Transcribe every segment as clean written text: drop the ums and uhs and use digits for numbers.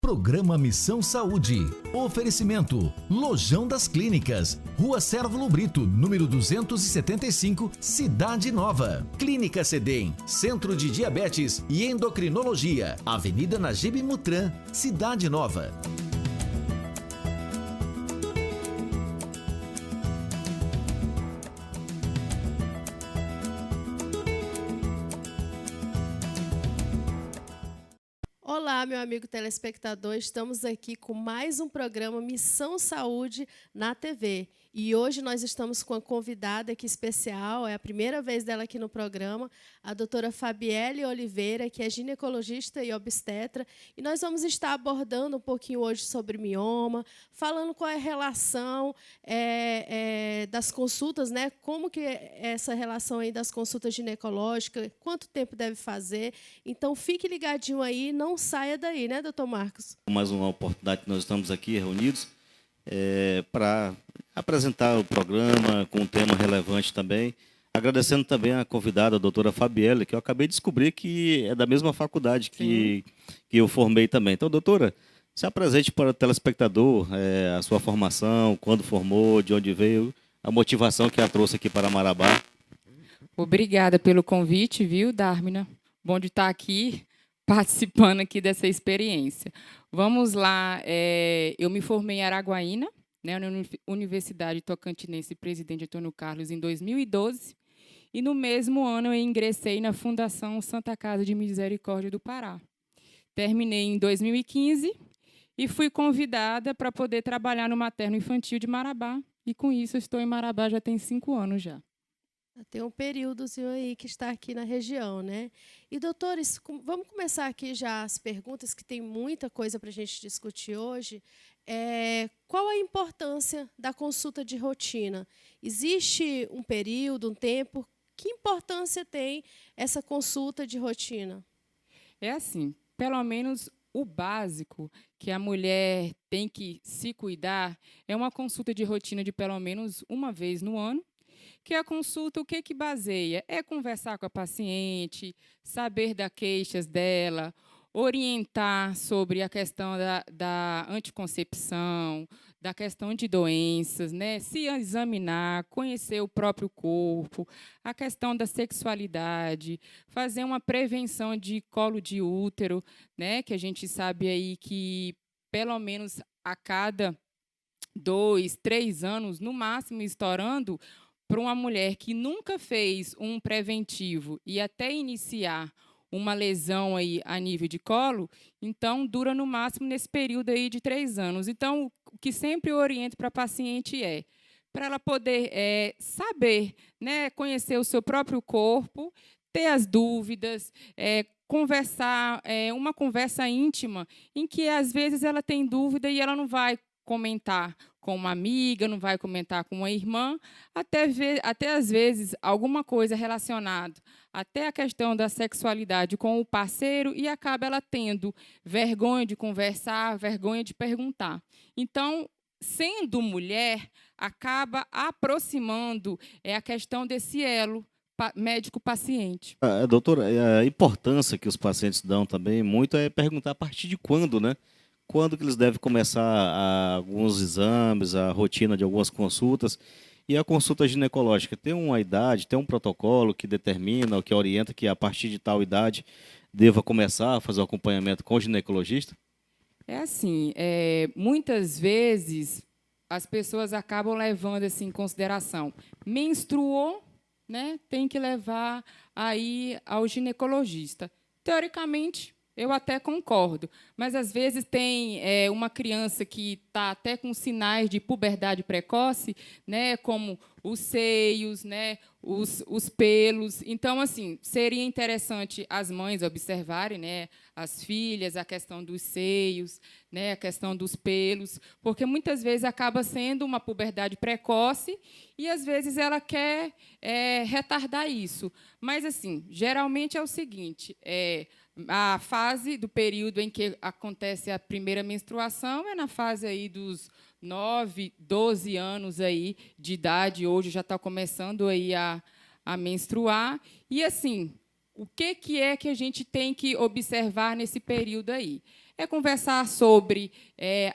Programa Missão Saúde. Oferecimento: Lojão das Clínicas, Rua Cérvulo Brito, número 275, Cidade Nova. Clínica Cedem, Centro de Diabetes e Endocrinologia, Avenida Najib Mutran, Cidade Nova. Olá, meu amigo telespectador, estamos aqui com mais um programa Missão Saúde na TV. E hoje nós estamos com uma convidada aqui especial, é a primeira vez dela aqui no programa, a doutora Fabielle Oliveira, que é ginecologista e obstetra. E nós vamos estar abordando um pouquinho hoje sobre mioma, falando qual é a relação das consultas, né? Como que é essa relação aí das consultas ginecológicas, quanto tempo deve fazer. Então, fique ligadinho aí, não saia daí, né, doutor Marcos? Mais uma oportunidade que nós estamos aqui reunidos para apresentar o programa com um tema relevante também. Agradecendo também a convidada, a doutora Fabielle, que eu acabei de descobrir que é da mesma faculdade que eu formei também. Então, doutora, se apresente para o telespectador a sua formação, quando formou, de onde veio, a motivação que a trouxe aqui para Marabá. Obrigada pelo convite, viu, Dármina? Bom de estar aqui, participando aqui dessa experiência. Vamos lá, eu me formei em Araguaína, né, na Universidade Tocantinense Presidente Antônio Carlos, em 2012, e no mesmo ano eu ingressei na Fundação Santa Casa de Misericórdia do Pará. Terminei em 2015 e fui convidada para poder trabalhar no Materno Infantil de Marabá, e com isso eu estou em Marabá já tem 5 anos já. Tem um períodozinho aí que está aqui na região, né? E, doutores, vamos começar aqui já as perguntas, que tem muita coisa para a gente discutir hoje. Qual a importância da consulta de rotina? Existe um período, um tempo? Que importância tem essa consulta de rotina? É assim, pelo menos o básico que a mulher tem que se cuidar é uma consulta de rotina de pelo menos uma vez no ano, que a consulta, o que baseia? É conversar com a paciente, saber das queixas dela, orientar sobre a questão da anticoncepção, da questão de doenças, né? Se examinar, conhecer o próprio corpo, a questão da sexualidade, fazer uma prevenção de colo de útero, né? Que a gente sabe aí que, pelo menos a cada 2, 3 anos, no máximo estourando, para uma mulher que nunca fez um preventivo e até iniciar uma lesão aí a nível de colo, então dura no máximo nesse período aí de 3 anos. Então, o que sempre eu oriento para a paciente para ela poder saber, né, conhecer o seu próprio corpo, ter as dúvidas, conversar, uma conversa íntima, em que às vezes ela tem dúvida e ela não vai comentar com uma amiga, não vai comentar com uma irmã, até às vezes alguma coisa relacionada até a questão da sexualidade com o parceiro, e acaba ela tendo vergonha de conversar, vergonha de perguntar. Então, sendo mulher, acaba aproximando a questão desse elo médico-paciente. Doutora, a importância que os pacientes dão também muito é perguntar a partir de quando, né? Quando que eles devem começar alguns exames, a rotina de algumas consultas. E a consulta ginecológica tem uma idade, tem um protocolo que determina, ou que orienta que a partir de tal idade deva começar a fazer o acompanhamento com o ginecologista? É assim, muitas vezes as pessoas acabam levando assim, em consideração, menstruou, né, tem que levar aí ao ginecologista. Teoricamente, eu até concordo, mas às vezes tem uma criança que está até com sinais de puberdade precoce, né, como os seios, né, os pelos. Então, assim, seria interessante as mães observarem, né, as filhas, a questão dos seios, né, a questão dos pelos, porque muitas vezes acaba sendo uma puberdade precoce e às vezes ela quer retardar isso. Mas, assim, geralmente é o seguinte: a fase do período em que acontece a primeira menstruação é na fase aí dos 9, 12 anos aí de idade. Hoje já está começando aí a menstruar. E, assim, o que é que a gente tem que observar nesse período aí? É conversar sobre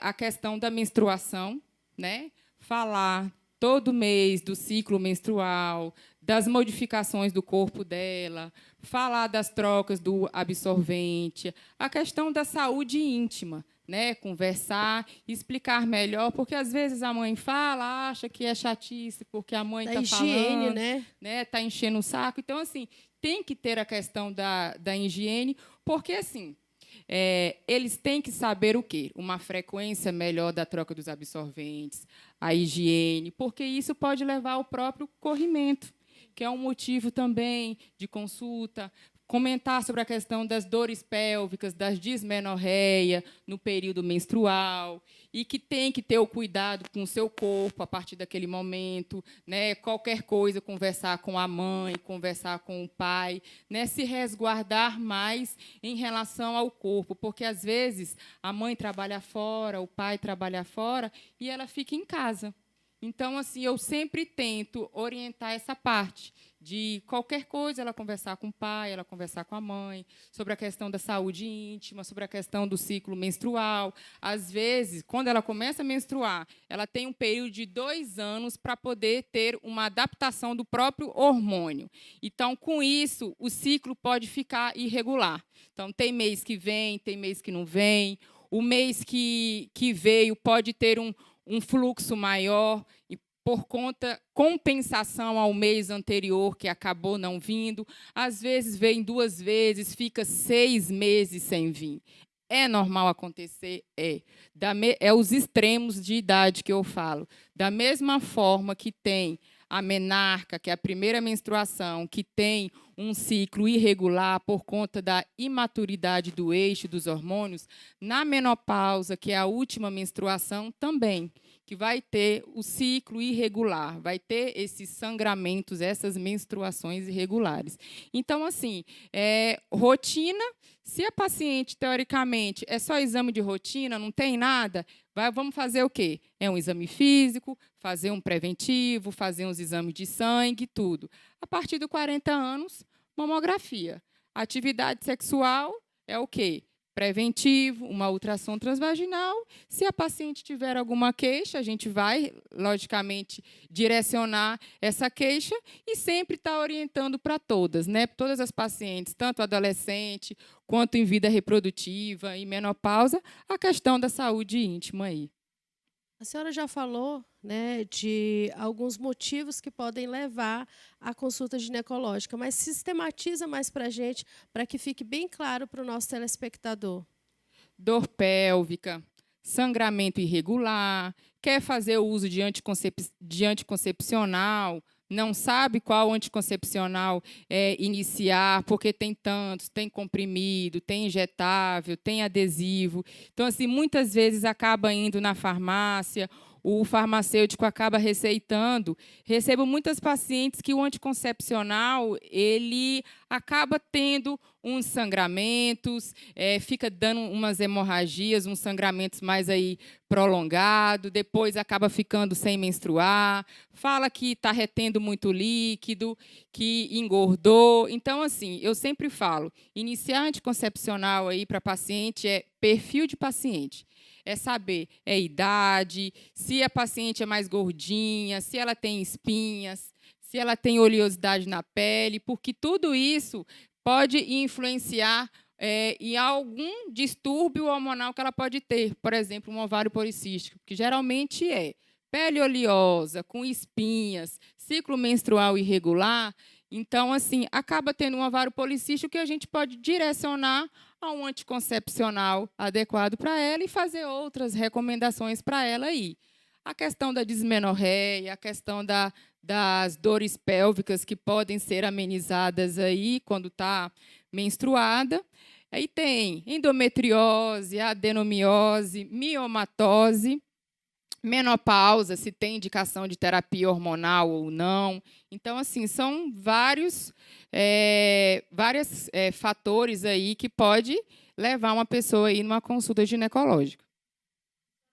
a questão da menstruação, né? Falar todo mês do ciclo menstrual, das modificações do corpo dela, falar das trocas do absorvente, a questão da saúde íntima, né? Conversar, explicar melhor, porque às vezes a mãe fala, acha que é chatice, porque a mãe está falando, né? Está enchendo o saco. Então, assim, tem que ter a questão da higiene, porque assim, eles têm que saber o quê? Uma frequência melhor da troca dos absorventes, a higiene, porque isso pode levar ao próprio corrimento, que é um motivo também de consulta. Comentar sobre a questão das dores pélvicas, das dismenorreia no período menstrual, e que tem que ter o cuidado com o seu corpo a partir daquele momento, né? Qualquer coisa, conversar com a mãe, conversar com o pai, né? Se resguardar mais em relação ao corpo, porque, às vezes, a mãe trabalha fora, o pai trabalha fora, e ela fica em casa. Então, assim, eu sempre tento orientar essa parte de qualquer coisa, ela conversar com o pai, ela conversar com a mãe, sobre a questão da saúde íntima, sobre a questão do ciclo menstrual. Às vezes, quando ela começa a menstruar, ela tem um período de 2 anos para poder ter uma adaptação do próprio hormônio. Então, com isso, o ciclo pode ficar irregular. Então, tem mês que vem, tem mês que não vem. O mês que veio pode ter um fluxo maior, e por compensação ao mês anterior, que acabou não vindo. Às vezes, vem 2 vezes, fica 6 meses sem vir. É normal acontecer? É os extremos de idade que eu falo. Da mesma forma que tem a menarca, que é a primeira menstruação, que tem um ciclo irregular por conta da imaturidade do eixo dos hormônios, na menopausa, que é a última menstruação, também, que vai ter o ciclo irregular, vai ter esses sangramentos, essas menstruações irregulares. Então, assim, rotina, se a paciente, teoricamente, é só exame de rotina, não tem nada, vamos fazer o quê? É um exame físico, fazer um preventivo, fazer uns exames de sangue, tudo. A partir dos 40 anos, mamografia. Atividade sexual é o quê? Preventivo, uma ultrassom transvaginal. Se a paciente tiver alguma queixa, a gente vai, logicamente, direcionar essa queixa e sempre estar orientando para todas, né? Todas as pacientes, tanto adolescente quanto em vida reprodutiva e menopausa, a questão da saúde íntima aí. A senhora já falou, né, de alguns motivos que podem levar à consulta ginecológica, mas sistematiza mais para a gente, para que fique bem claro para o nosso telespectador. Dor pélvica, sangramento irregular, quer fazer o uso de anticoncepcional, não sabe qual anticoncepcional iniciar, porque tem tantos, tem comprimido, tem injetável, tem adesivo. Então, assim, muitas vezes acaba indo na farmácia, o farmacêutico acaba receitando. Recebo muitas pacientes que o anticoncepcional ele acaba tendo uns sangramentos, fica dando umas hemorragias, uns sangramentos mais aí prolongados, depois acaba ficando sem menstruar, fala que está retendo muito líquido, que engordou. Então, assim, eu sempre falo, iniciar anticoncepcional aí para paciente é perfil de paciente. É saber idade, se a paciente é mais gordinha, se ela tem espinhas, se ela tem oleosidade na pele, porque tudo isso pode influenciar em algum distúrbio hormonal que ela pode ter. Por exemplo, um ovário policístico, que geralmente é pele oleosa, com espinhas, ciclo menstrual irregular. Então, assim, acaba tendo um ovário policístico que a gente pode direcionar a um anticoncepcional adequado para ela e fazer outras recomendações para ela aí. A questão da dismenorreia, a questão das dores pélvicas que podem ser amenizadas aí quando está menstruada. Aí tem endometriose, adenomiose, miomatose, menopausa, se tem indicação de terapia hormonal ou não. Então, assim, são vários fatores aí que pode levar uma pessoa aí numa consulta ginecológica.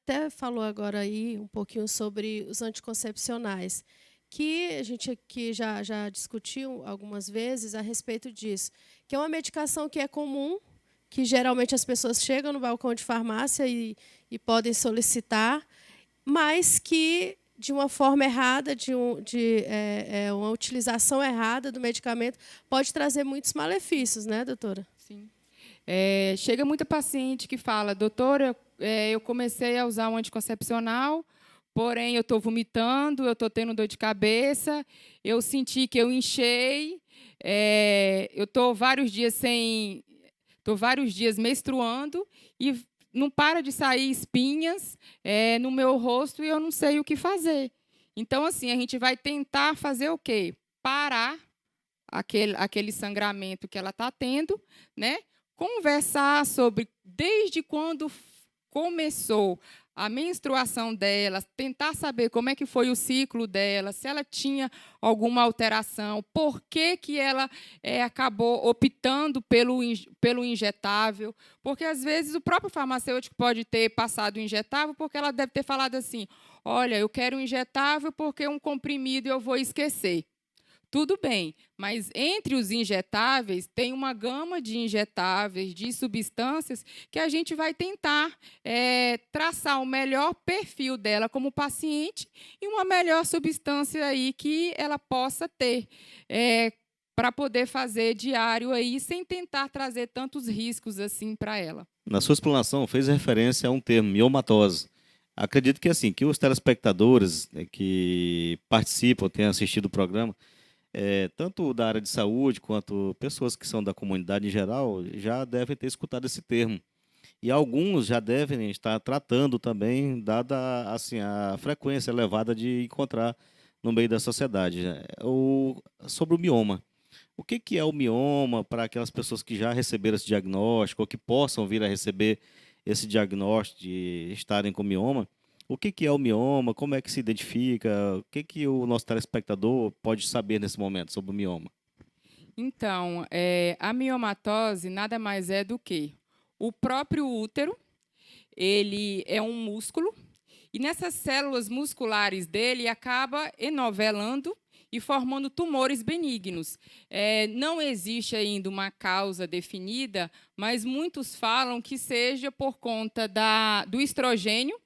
Até falou agora aí um pouquinho sobre os anticoncepcionais, que a gente aqui já discutiu algumas vezes a respeito disso, que é uma medicação que é comum, que geralmente as pessoas chegam no balcão de farmácia e podem solicitar, mas que, de uma forma errada, uma utilização errada do medicamento, pode trazer muitos malefícios, né, doutora? Sim. Chega muita paciente que fala, doutora, eu comecei a usar um anticoncepcional, porém eu estou vomitando, eu estou tendo dor de cabeça, eu senti que eu inchei, eu estou vários dias menstruando e não para de sair espinhas no meu rosto e eu não sei o que fazer. Então, assim, a gente vai tentar fazer o quê? Parar aquele sangramento que ela está tendo, né? Conversar sobre desde quando começou a menstruação dela, tentar saber como é que foi o ciclo dela, se ela tinha alguma alteração, por que ela acabou optando pelo injetável, porque, às vezes, o próprio farmacêutico pode ter passado o injetável porque ela deve ter falado assim, olha, eu quero um injetável porque um comprimido eu vou esquecer. Tudo bem, mas entre os injetáveis, tem uma gama de injetáveis, de substâncias, que a gente vai tentar traçar o melhor perfil dela como paciente e uma melhor substância aí que ela possa ter para poder fazer diário aí, sem tentar trazer tantos riscos assim para ela. Na sua explanação, fez referência a um termo, miomatose. Acredito que, assim, que os telespectadores que participam, tenham assistido o programa, tanto da área de saúde quanto pessoas que são da comunidade em geral, já devem ter escutado esse termo. E alguns já devem estar tratando também, dada assim, a frequência elevada de encontrar no meio da sociedade. Sobre o mioma. O que é o mioma para aquelas pessoas que já receberam esse diagnóstico ou que possam vir a receber esse diagnóstico de estarem com mioma? O que é o mioma? Como é que se identifica? O que o nosso telespectador pode saber nesse momento sobre o mioma? Então, a miomatose nada mais é do que o próprio útero. Ele é um músculo e nessas células musculares dele acaba enovelando e formando tumores benignos. Não existe ainda uma causa definida, mas muitos falam que seja por conta do estrogênio,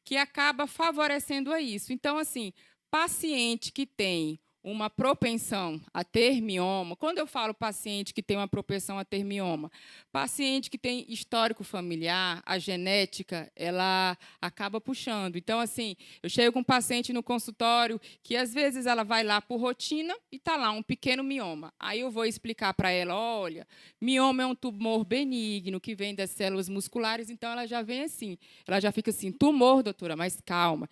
que acaba favorecendo a isso. Então, assim, paciente que tem uma propensão a ter mioma, quando eu falo paciente que tem uma propensão a ter mioma, paciente que tem histórico familiar, a genética, ela acaba puxando. Então, assim, eu chego com um paciente no consultório que, às vezes, ela vai lá por rotina e está lá um pequeno mioma. Aí eu vou explicar para ela, olha, mioma é um tumor benigno que vem das células musculares, então ela já vem assim, ela já fica assim, tumor, doutora, mas calma.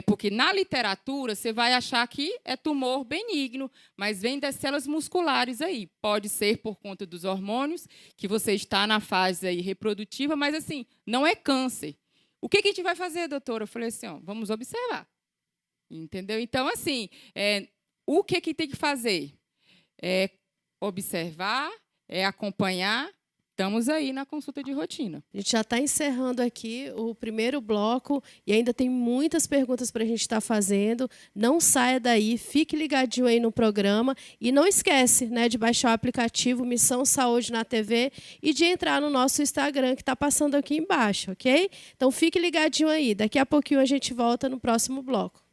Porque na literatura você vai achar que é tumor benigno, mas vem das células musculares aí. Pode ser por conta dos hormônios, que você está na fase aí reprodutiva, mas assim, não é câncer. O que a gente vai fazer, doutora? Eu falei assim, vamos observar. Entendeu? Então, assim, o que tem que fazer? Observar, acompanhar. Estamos aí na consulta de rotina. A gente já está encerrando aqui o primeiro bloco e ainda tem muitas perguntas para a gente estar fazendo. Não saia daí, fique ligadinho aí no programa e não esquece, né, de baixar o aplicativo Missão Saúde na TV e de entrar no nosso Instagram que está passando aqui embaixo, ok? Então fique ligadinho aí. Daqui a pouquinho a gente volta no próximo bloco.